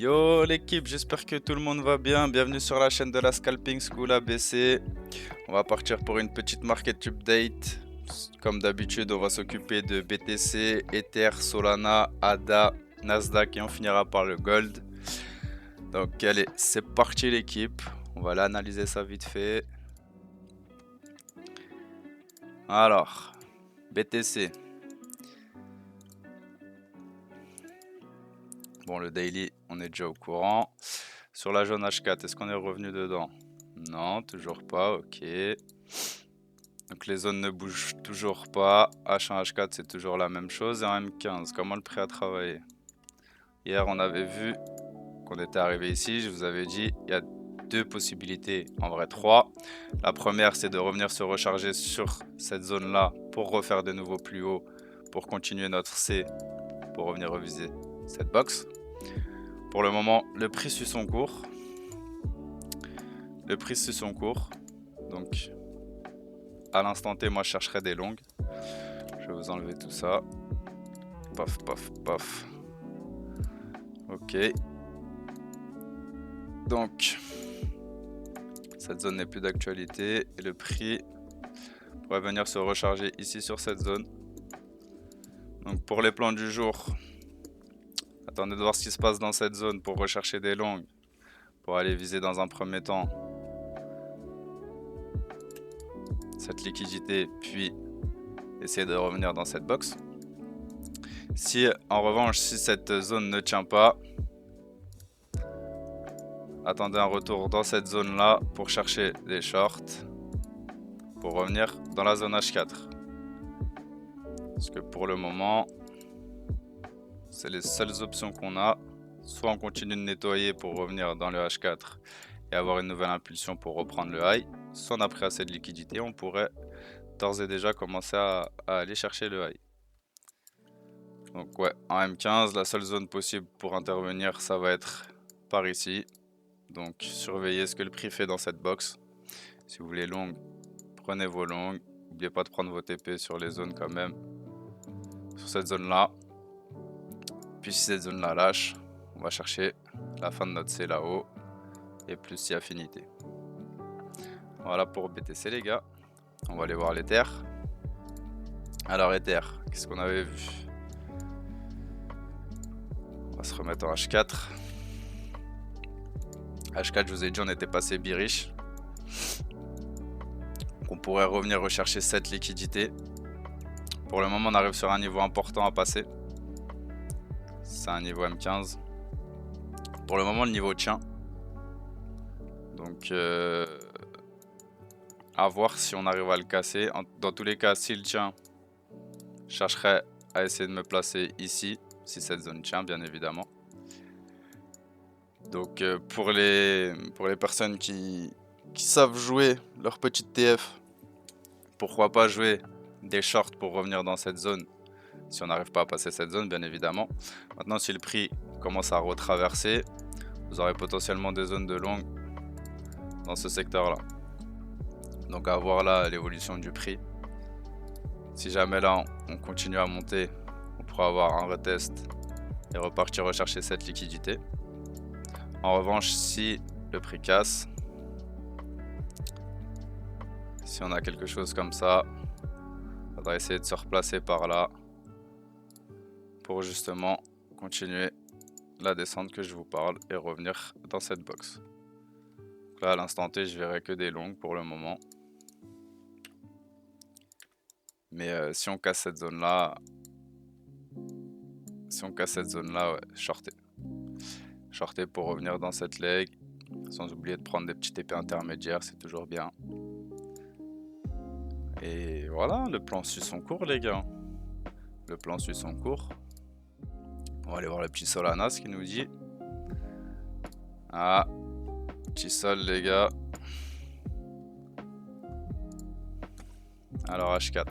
Yo l'équipe, j'espère que tout le monde va bien. Bienvenue sur la chaîne de la Scalping School ABC. On va partir pour une petite market update. Comme d'habitude, on va s'occuper de BTC, Ether, Solana, ADA, Nasdaq et on finira par le Gold. Donc allez, c'est parti l'équipe. On va l'analyser ça vite fait. Alors, BTC. Bon, le daily, on est déjà au courant. Sur la jaune H4, est-ce qu'on est revenu dedans? Non, toujours pas, ok. Donc les zones ne bougent toujours pas. H1, H4, c'est toujours la même chose. Et en M15, comment le prix a travaillé? Hier, on avait vu qu'on était arrivé ici. Je vous avais dit, il y a deux possibilités, en vrai trois. La première, c'est de revenir se recharger sur cette zone-là pour refaire de nouveau plus haut, pour continuer notre C, pour revenir reviser cette box. Pour le moment, le prix suit son cours. Le prix suit son cours. Donc, à l'instant T, moi, je chercherai des longues. Je vais vous enlever tout ça. Paf, paf, paf. Ok. Donc, cette zone n'est plus d'actualité et le prix pourrait venir se recharger ici sur cette zone. Donc, pour les plans du jour, attendez de voir ce qui se passe dans cette zone pour rechercher des longues, pour aller viser dans un premier temps cette liquidité, puis essayer de revenir dans cette box. Si en revanche, si cette zone ne tient pas, attendez un retour dans cette zone là pour chercher des shorts, pour revenir dans la zone H4. Parce que pour le moment, c'est les seules options qu'on a. Soit on continue de nettoyer pour revenir dans le H4 et avoir une nouvelle impulsion pour reprendre le high, soit on a pris assez de liquidité, on pourrait d'ores et déjà commencer à aller chercher le high. Donc ouais, en M15, la seule zone possible pour intervenir, ça va être par ici. Donc surveillez ce que le prix fait dans cette box. Si vous voulez longue, prenez vos longues. N'oubliez pas de prendre vos TP sur les zones quand même. Sur cette zone là. Puis si cette zone là lâche, on va chercher la fin de notre C là-haut. Et plus si affinité. Voilà pour BTC les gars. On va aller voir l'Ether. Alors Ether, qu'est-ce qu'on avait vu? On va se remettre en H4. H4, je vous ai dit, on était passé bearish. Donc on pourrait revenir rechercher cette liquidité. Pour le moment, on arrive sur un niveau important à passer. C'est un niveau M15. Pour le moment, le niveau tient. Donc, à voir si on arrive à le casser. Dans tous les cas, s'il tient, je chercherai à essayer de me placer ici, si cette zone tient, bien évidemment. Donc, pour les personnes qui savent jouer leur petite TF, pourquoi pas jouer des shorts pour revenir dans cette zone, si on n'arrive pas à passer cette zone, bien évidemment. Maintenant, si le prix commence à retraverser, vous aurez potentiellement des zones de longue dans ce secteur-là. Donc à voir là l'évolution du prix. Si jamais là on continue à monter, on pourra avoir un retest et repartir rechercher cette liquidité. En revanche, si le prix casse, si on a quelque chose comme ça, il faudra essayer de se replacer par là pour justement continuer la descente que je vous parle et revenir dans cette box. Donc là à l'instant T, je verrai que des longues pour le moment. Mais si on casse cette zone là, ouais, shorter. Shorter pour revenir dans cette leg, sans oublier de prendre des petits TP intermédiaires, c'est toujours bien. Et voilà, le plan suit son cours les gars. Le plan suit son cours. On va aller voir le petit Solana, ce qu'il nous dit. Ah, petit sol les gars. Alors H4.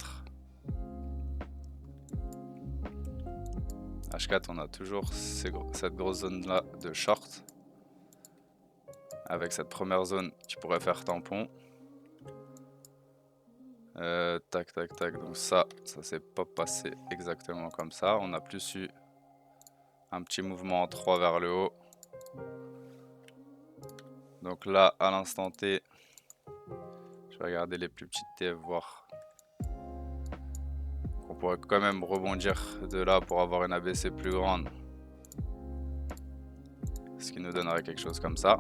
H4, on a toujours cette grosse zone là de short. Avec cette première zone qui pourrait faire tampon. Tac, tac, tac. Donc ça s'est pas passé exactement comme ça. On a plus eu un petit mouvement en 3 vers le haut. Donc là, à l'instant T, je vais regarder les plus petites TF, voir. On pourrait quand même rebondir de là pour avoir une ABC plus grande. Ce qui nous donnerait quelque chose comme ça.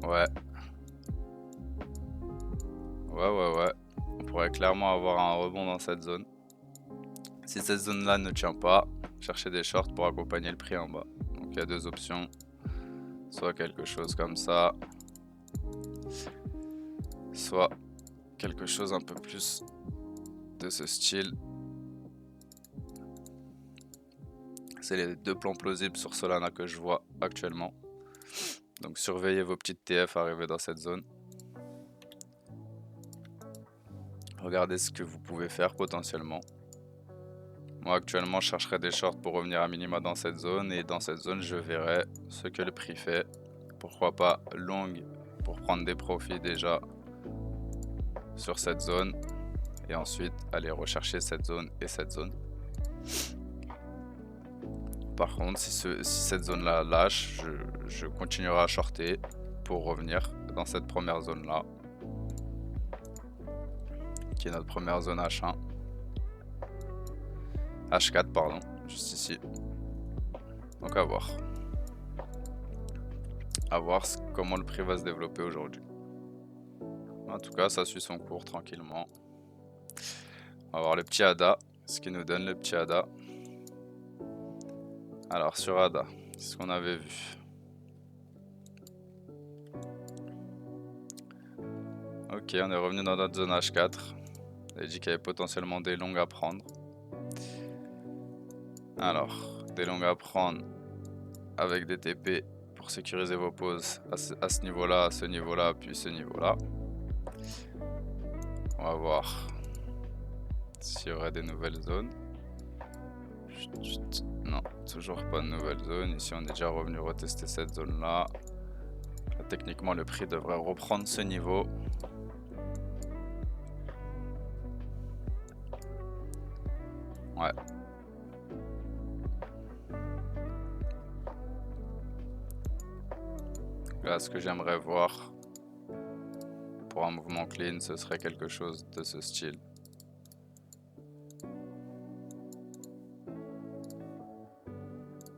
Ouais. Ouais. On pourrait clairement avoir un rebond dans cette zone. Si cette zone-là ne tient pas, chercher des shorts pour accompagner le prix en bas. Donc il y a deux options. Soit quelque chose comme ça, soit quelque chose un peu plus de ce style. C'est les deux plans plausibles sur Solana que je vois actuellement. Donc surveillez vos petites TF arrivées dans cette zone. Regardez ce que vous pouvez faire potentiellement. Moi actuellement je chercherai des shorts pour revenir à minima dans cette zone, et dans cette zone je verrai ce que le prix fait. Pourquoi pas long pour prendre des profits déjà sur cette zone, et ensuite aller rechercher cette zone et cette zone. Par contre, si cette zone là lâche, je continuerai à shorter pour revenir dans cette première zone là, qui est notre première zone H1. H4 pardon, juste ici. Donc à voir. À voir comment le prix va se développer aujourd'hui. En tout cas, ça suit son cours tranquillement. On va voir le petit ADA, ce qu'il nous donne le petit ADA. Alors sur ADA, qu'est-ce qu'on avait vu? Ok, on est revenu dans notre zone H4. Il a dit qu'il y avait potentiellement des longues à prendre. Alors, des longues à prendre avec des TP pour sécuriser vos pauses à ce niveau-là, à ce niveau-là, puis ce niveau-là. On va voir s'il y aurait des nouvelles zones. Non, toujours pas de nouvelles zones. Ici, on est déjà revenu retester cette zone-là. Là, techniquement, le prix devrait reprendre ce niveau. Ouais. Là, ce que j'aimerais voir pour un mouvement clean, ce serait quelque chose de ce style.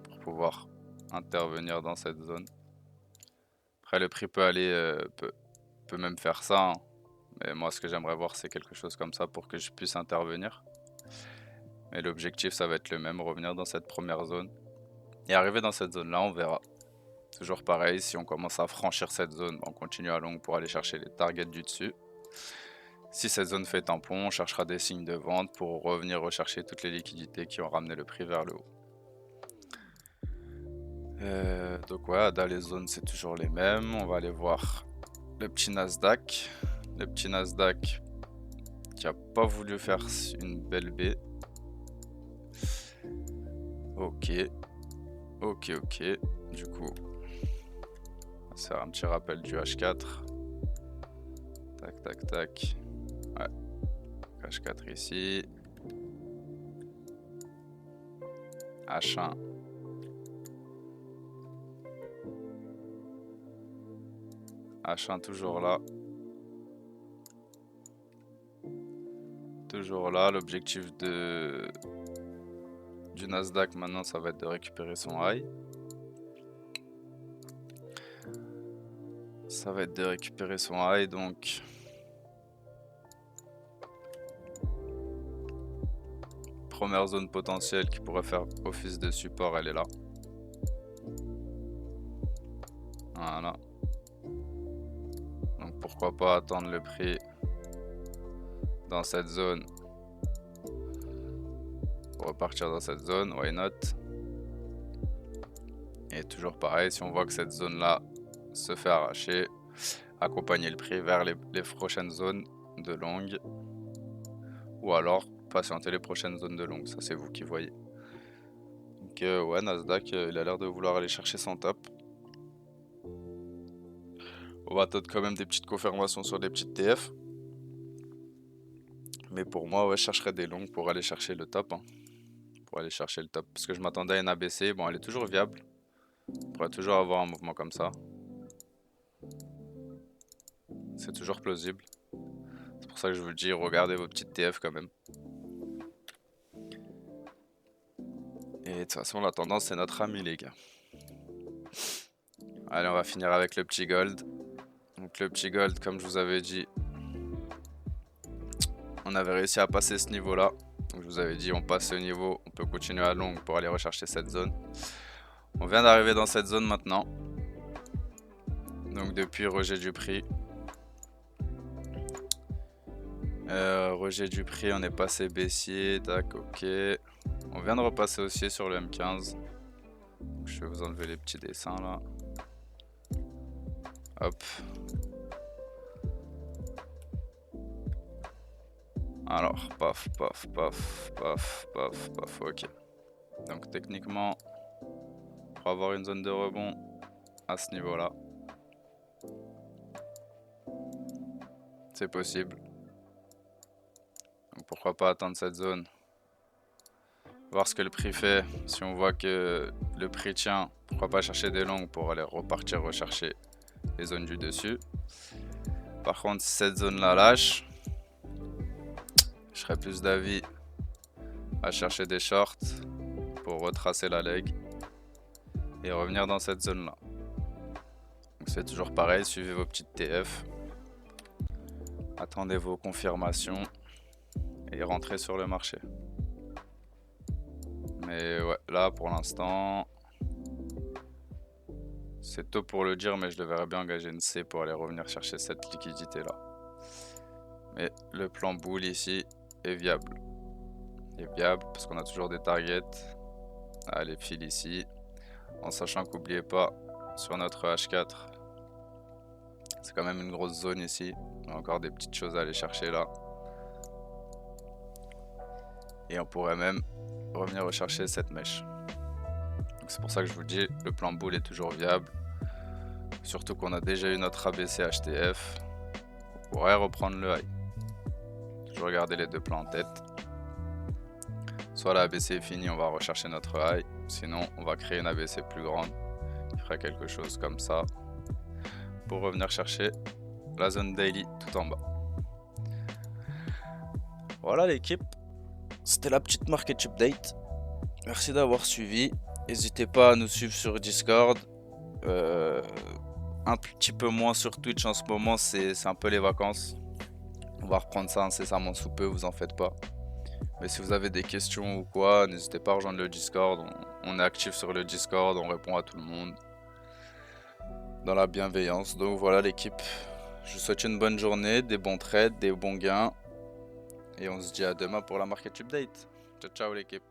Pour pouvoir intervenir dans cette zone. Après, le prix peut aller, peut même faire ça, hein. Mais moi, ce que j'aimerais voir, c'est quelque chose comme ça pour que je puisse intervenir. Mais l'objectif, ça va être le même, revenir dans cette première zone. Et arriver dans cette zone-là, on verra. Toujours pareil, si on commence à franchir cette zone, on continue à long pour aller chercher les targets du dessus. Si cette zone fait tampon, on cherchera des signes de vente pour revenir rechercher toutes les liquidités qui ont ramené le prix vers le haut. Donc ouais, dans les zones, c'est toujours les mêmes. On va aller voir le petit Nasdaq. Le petit Nasdaq qui a pas voulu faire une belle baie. Ok. Du coup, c'est un petit rappel du H4. Tac. Ouais. H4 ici. H1. H1 toujours là. Toujours là. L'objectif du Nasdaq maintenant, ça va être de récupérer son high. Ça va être de récupérer son high, donc première zone potentielle qui pourrait faire office de support, elle est là. Voilà. Donc pourquoi pas attendre le prix dans cette zone pour repartir dans cette zone, why not? Et toujours pareil, si on voit que cette zone là se fait arracher, accompagner le prix vers les prochaines zones de longue, ou alors patienter les prochaines zones de longue, ça c'est vous qui voyez. Donc ouais, Nasdaq, il a l'air de vouloir aller chercher son top. On va attendre quand même des petites confirmations sur des petites TF Mais pour moi, ouais, je chercherais des longues pour aller chercher le top. Hein. Pour aller chercher le top. Parce que je m'attendais à une ABC. Bon, elle est toujours viable. On pourrait toujours avoir un mouvement comme ça. C'est toujours plausible. C'est pour ça que je vous dis, regardez vos petites TF quand même. Et de toute façon, la tendance, c'est notre ami, les gars. Allez, on va finir avec le petit gold. Donc le petit gold, comme je vous avais dit, on avait réussi à passer ce niveau-là. Donc je vous avais dit, on passe ce niveau, on peut continuer à longue pour aller rechercher cette zone. On vient d'arriver dans cette zone maintenant. Donc depuis rejet du prix. Rejet du prix, on est passé baissier, tac, ok. On vient de repasser haussier sur le M15. Donc, je vais vous enlever les petits dessins là. Hop. Alors, paf, paf, paf, paf, paf, paf, ok. Donc techniquement, pour avoir une zone de rebond à ce niveau-là, c'est possible. Donc pourquoi pas atteindre cette zone. Voir ce que le prix fait. Si on voit que le prix tient, pourquoi pas chercher des longues pour aller repartir rechercher les zones du dessus. Par contre, si cette zone là lâche, je serais plus d'avis à chercher des shorts pour retracer la leg et revenir dans cette zone là. Donc c'est toujours pareil, suivez vos petites TF, attendez vos confirmations et rentrez sur le marché. Mais ouais, là pour l'instant, c'est tôt pour le dire, mais je devrais bien engager une C pour aller revenir chercher cette liquidité là. Mais le plan boule ici est viable. Il est viable parce qu'on a toujours des targets. Ah, les fils ici. En sachant qu'oubliez pas, sur notre H4, c'est quand même une grosse zone ici. On a encore des petites choses à aller chercher là. Et on pourrait même revenir rechercher cette mèche. C'est pour ça que je vous dis, le plan boule est toujours viable. Surtout qu'on a déjà eu notre ABC HTF. On pourrait reprendre le high. Toujours garder les deux plans en tête. Soit la ABC est finie, on va rechercher notre high. Sinon, on va créer une ABC plus grande. Qui fera quelque chose comme ça. Pour revenir chercher la zone daily tout en bas. Voilà l'équipe. C'était la petite market update. Merci d'avoir suivi. N'hésitez pas à nous suivre sur Discord. Un petit peu moins sur Twitch en ce moment, c'est un peu les vacances. On va reprendre ça incessamment sous peu, vous en faites pas. Mais si vous avez des questions ou quoi, n'hésitez pas à rejoindre le Discord. On est actif sur le Discord, on répond à tout le monde. Dans la bienveillance. Donc voilà l'équipe. Je vous souhaite une bonne journée, des bons trades, des bons gains. Et on se dit à demain pour la market update. Ciao ciao l'équipe.